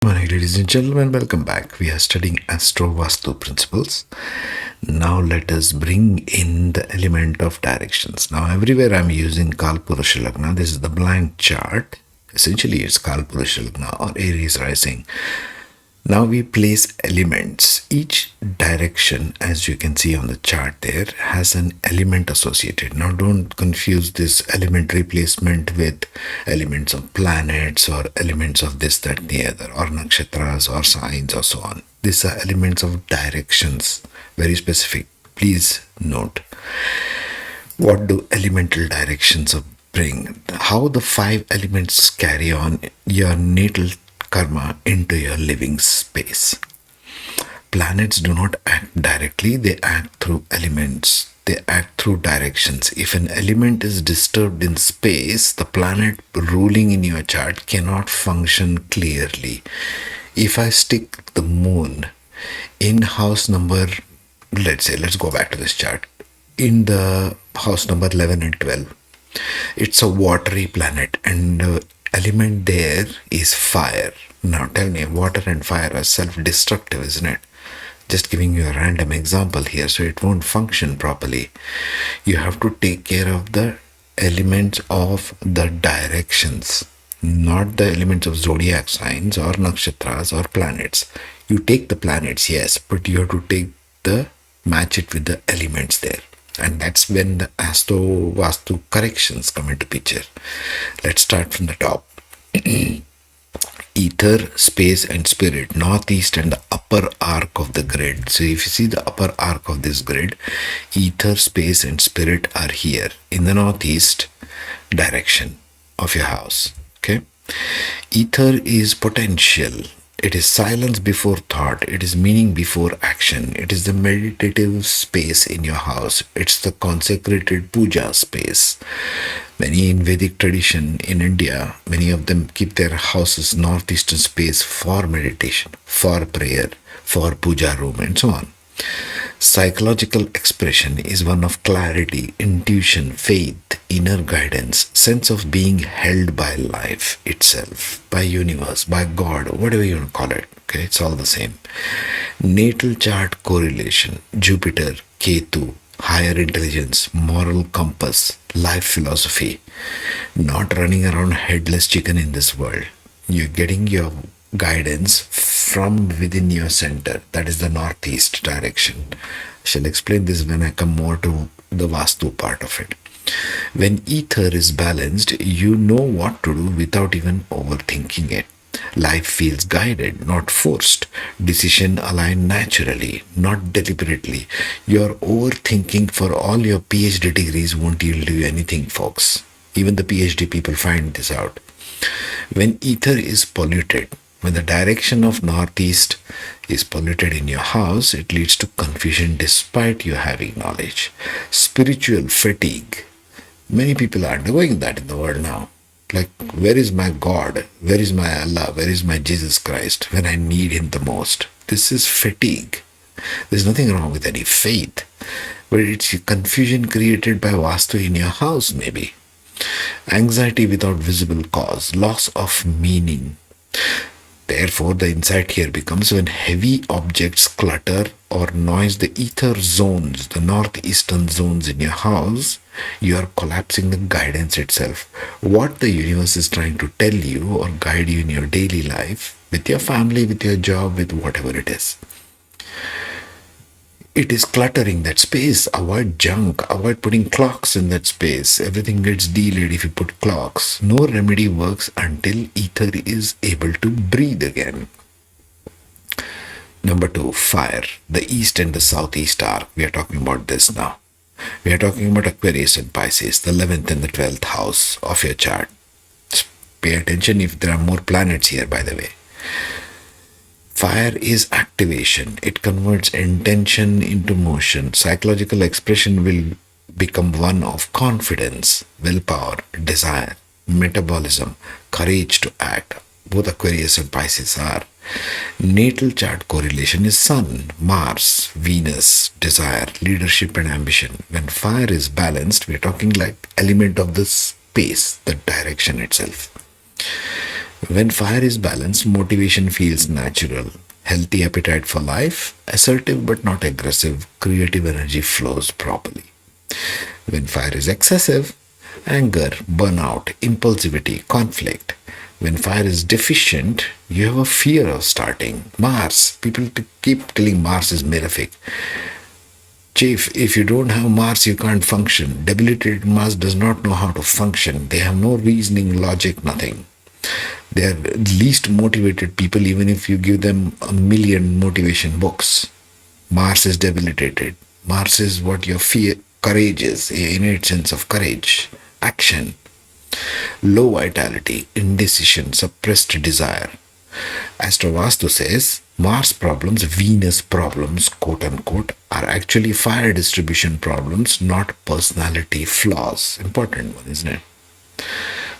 morning, ladies and gentlemen. Welcome back. We are studying Astro-Vaastu Principles. Now, let us bring in the element of directions. Now, everywhere I'm using Kalpurusha Lagna. This is the blank chart. Essentially, it's Kalpurusha Lagna or Aries Rising. Now we place elements. Each direction, as you can see on the chart there, has an element associated. Now don't confuse this elementary placement with elements of planets or elements of this, that, and the other, or nakshatras or signs or so on. These are elements of directions, very specific. Please note. What do elemental directions bring? How the five elements carry on your natal karma into your living space. Planets do not act directly, they act through elements. They act through directions. If an element is disturbed in space, the planet ruling in your chart cannot function clearly. If I stick the moon in house number, let's go back to this chart, in the house number 11 and 12, it's a watery planet and element there is fire. Now tell me, water and fire are self-destructive, isn't it? Just giving you a random example here, so it won't function properly. You have to take care of the elements of the directions, not the elements of zodiac signs or nakshatras or planets. You take the planets, yes, but you have to match it with the elements there. And that's when the Astro-Vaastu corrections come into picture. Let's start from the top. Ether, space and spirit, northeast and the upper arc of the grid. So if you see the upper arc of this grid, ether, space and spirit are here in the northeast direction of your house. Okay. Ether is potential. It is silence before thought. It is meaning before action. It is the meditative space in your house. It's the consecrated puja space. Many in Vedic tradition in India, many of them keep their houses northeastern space for meditation, for prayer, for puja room and so on. Psychological expression is one of clarity, intuition, faith, inner guidance, sense of being held by life itself, by universe, by God, whatever you want to call it. Okay, it's all the same. Natal chart correlation, Jupiter, Ketu, higher intelligence, moral compass, life philosophy, not running around headless chicken in this world. You're getting your guidance from within your center, that is the northeast direction. I shall explain this when I come more to the Vastu part of it. When ether is balanced, you know what to do without even overthinking it. Life feels guided, not forced. Decision aligned naturally, not deliberately. Your overthinking for all your PhD degrees won't yield you anything, folks. Even the PhD people find this out. When ether is polluted, when the direction of northeast is polluted in your house, it leads to confusion despite you having knowledge. Spiritual fatigue. Many people are undergoing that in the world now. Like, where is my God? Where is my Allah? Where is my Jesus Christ when I need Him the most? This is fatigue. There's nothing wrong with any faith, but it's confusion created by Vastu in your house, maybe. Anxiety without visible cause, loss of meaning. Therefore, the insight here becomes when heavy objects clutter or noise the ether zones, the northeastern zones in your house, you are collapsing the guidance itself. What the universe is trying to tell you or guide you in your daily life, with your family, with your job, with whatever it is. It is cluttering that space. Avoid junk. Avoid putting clocks in that space. Everything gets delayed if you put clocks. No remedy works until ether is able to breathe again. Number 2, fire. The east and the southeast arc. We are talking about this now. We are talking about Aquarius and Pisces, the 11th and the 12th house of your chart. Just pay attention if there are more planets here, by the way. Fire is activation. It converts intention into motion. Psychological expression will become one of confidence, willpower, desire, metabolism, courage to act. Both Aquarius and Pisces are. Natal chart correlation is Sun, Mars, Venus, desire, leadership and ambition. When fire is balanced, we're talking like element of the space, the direction itself. When fire is balanced, motivation feels natural. Healthy appetite for life, assertive but not aggressive, creative energy flows properly. When fire is excessive, anger, burnout, impulsivity, conflict. When fire is deficient, you have a fear of starting. Mars, people keep telling Mars is malefic. Chief, if you don't have Mars, you can't function. Debilitated Mars does not know how to function. They have no reasoning, logic, nothing. They are least motivated people, even if you give them a million motivation books. Mars is debilitated. Mars is what your fear, courage is, innate sense of courage, action, low vitality, indecision, suppressed desire. Astro-Vaastu says Mars problems, Venus problems, quote unquote, are actually fire distribution problems, not personality flaws. Important one, isn't it?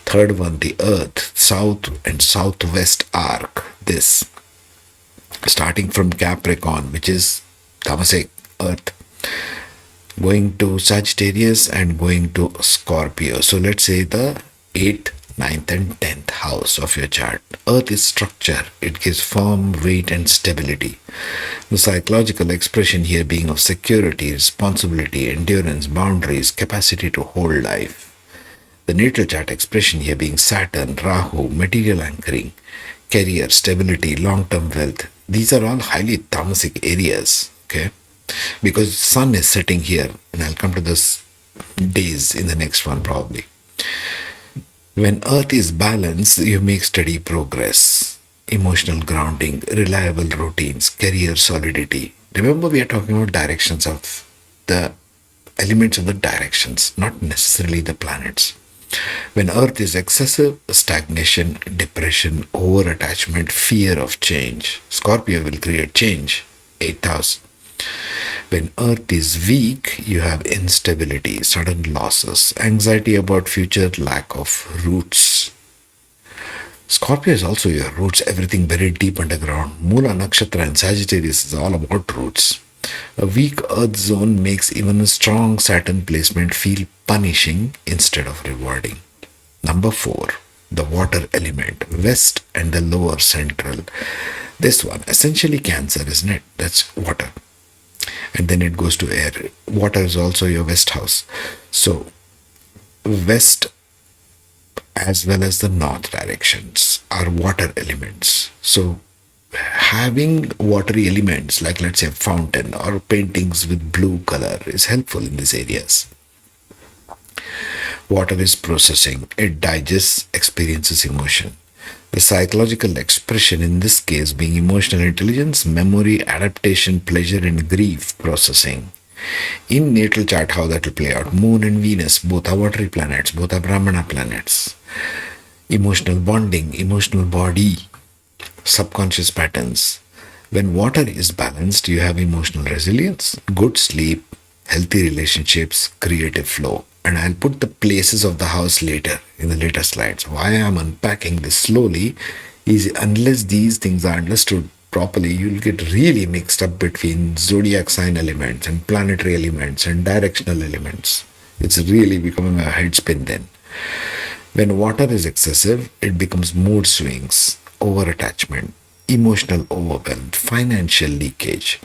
Third one, the Earth, South and Southwest arc. This, starting from Capricorn, which is Tamasic Earth, going to Sagittarius and going to Scorpio. So let's say the 8th, ninth, and 10th house of your chart. Earth is structure, it gives form, weight, and stability. The psychological expression here being of security, responsibility, endurance, boundaries, capacity to hold life. The natal chart expression here being Saturn, Rahu, material anchoring, career, stability, long term wealth. These are all highly tamasic areas, okay? Because sun is setting here, and I'll come to this days in the next one probably. When earth is balanced, you make steady progress, emotional grounding, reliable routines, career solidity. Remember, we are talking about directions of the elements of the directions, not necessarily the planets. When earth is excessive, stagnation, depression, over attachment, fear of change. Scorpio will create change. 8th house. When earth is weak, you have instability, sudden losses, anxiety about future, lack of roots. Scorpio is also your roots, everything buried deep underground. Mula Nakshatra and Sagittarius is all about roots. A weak earth zone makes even a strong Saturn placement feel punishing instead of rewarding. Number 4, the water element, west and the lower central. This one, essentially Cancer, isn't it? That's water. And then it goes to air. Water is also your west house. So, west as well as the north directions are water elements. So, having watery elements like, let's say, fountain or paintings with blue color is helpful in these areas. Water is processing, it digests, experiences emotion. The psychological expression in this case being emotional intelligence, memory, adaptation, pleasure, and grief processing. In natal chart, how that will play out. Moon and Venus, both are watery planets, both are Brahmana planets. Emotional bonding, emotional body, subconscious patterns. When water is balanced, you have emotional resilience, good sleep, healthy relationships, creative flow. And I'll put the places of the house later in the later slides. Why I'm unpacking this slowly is unless these things are understood properly, you'll get really mixed up between zodiac sign elements and planetary elements and directional elements. It's really becoming a headspin then. When water is excessive, it becomes mood swings, over attachment, emotional overwhelm, financial leakage.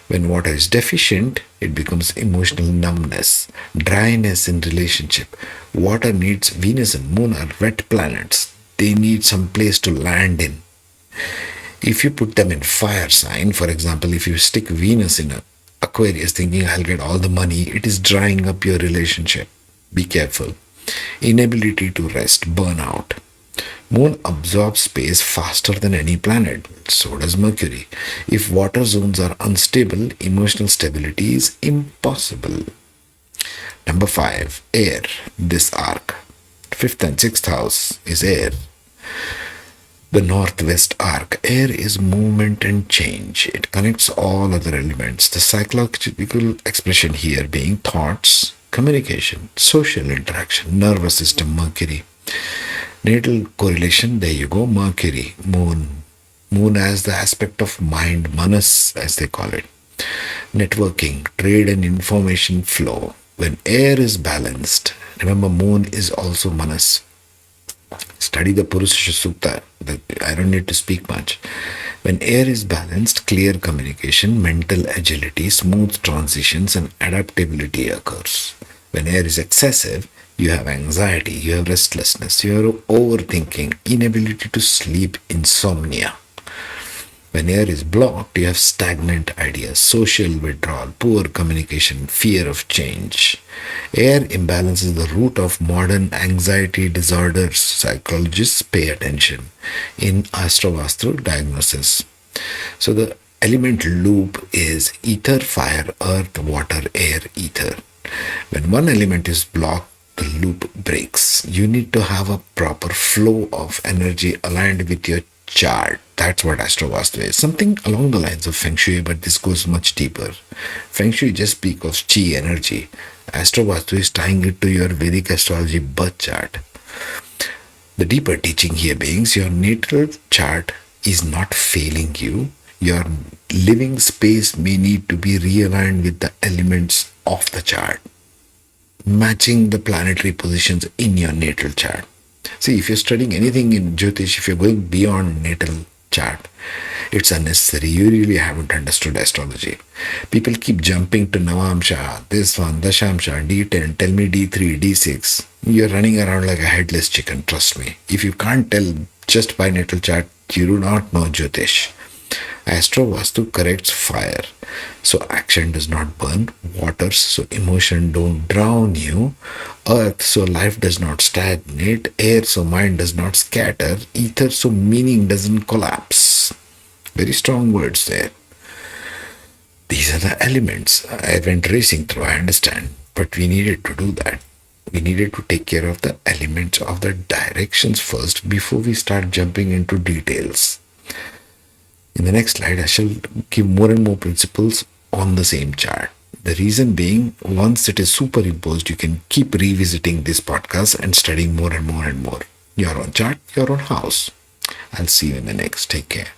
When water is deficient, it becomes emotional numbness, dryness in relationship. Water needs, Venus and Moon are wet planets. They need some place to land in. If you put them in fire sign, for example, if you stick Venus in Aquarius thinking I'll get all the money, it is drying up your relationship. Be careful. Inability to rest, burnout. Moon absorbs space faster than any planet. So does Mercury. If water zones are unstable, emotional stability is impossible. Number 5, air. This arc. 5th and 6th house is air. The northwest arc. Air is movement and change. It connects all other elements. The psychological expression here being thoughts, communication, social interaction, nervous system, Mercury. Natal correlation, there you go, Mercury, Moon. Moon as the aspect of mind, manas as they call it. Networking, trade and information flow. When air is balanced, remember Moon is also manas. Study the Purusha Sukta. I don't need to speak much. When air is balanced, clear communication, mental agility, smooth transitions, and adaptability occurs. When air is excessive, you have anxiety, you have restlessness, you have overthinking, inability to sleep, insomnia. When air is blocked, you have stagnant ideas, social withdrawal, poor communication, fear of change. Air imbalance is the root of modern anxiety disorders. Psychologists pay attention in Astro-Vaastu diagnosis. So the element loop is ether, fire, earth, water, air, ether. When one element is blocked, the loop breaks. You need to have a proper flow of energy aligned with your chart. That's what Astro-Vastu is. Something along the lines of Feng Shui, but this goes much deeper. Feng Shui just speaks of Chi energy. Astro-Vastu is tying it to your Vedic astrology birth chart. The deeper teaching here being your natal chart is not failing you. Your living space may need to be realigned with the elements of the chart, matching the planetary positions in your natal chart. See, if you're studying anything in Jyotish, if you're going beyond natal chart, it's unnecessary. You really haven't understood astrology. People keep jumping to Navamsha, this one, Dashamsha, D10, tell me D3, D6. You're running around like a headless chicken, trust me. If you can't tell just by natal chart, you do not know Jyotish. Astro-Vastu corrects fire, so action does not burn. Water, so emotion don't drown you. Earth, so life does not stagnate. Air, so mind does not scatter. Ether, so meaning doesn't collapse. Very strong words there. These are the elements. I went racing through, I understand, but we needed to do that. We needed to take care of the elements of the directions first before we start jumping into details. In the next slide, I shall give more and more principles on the same chart. The reason being, once it is superimposed, you can keep revisiting this podcast and studying more and more and more. Your own chart, your own house. I'll see you in the next. Take care.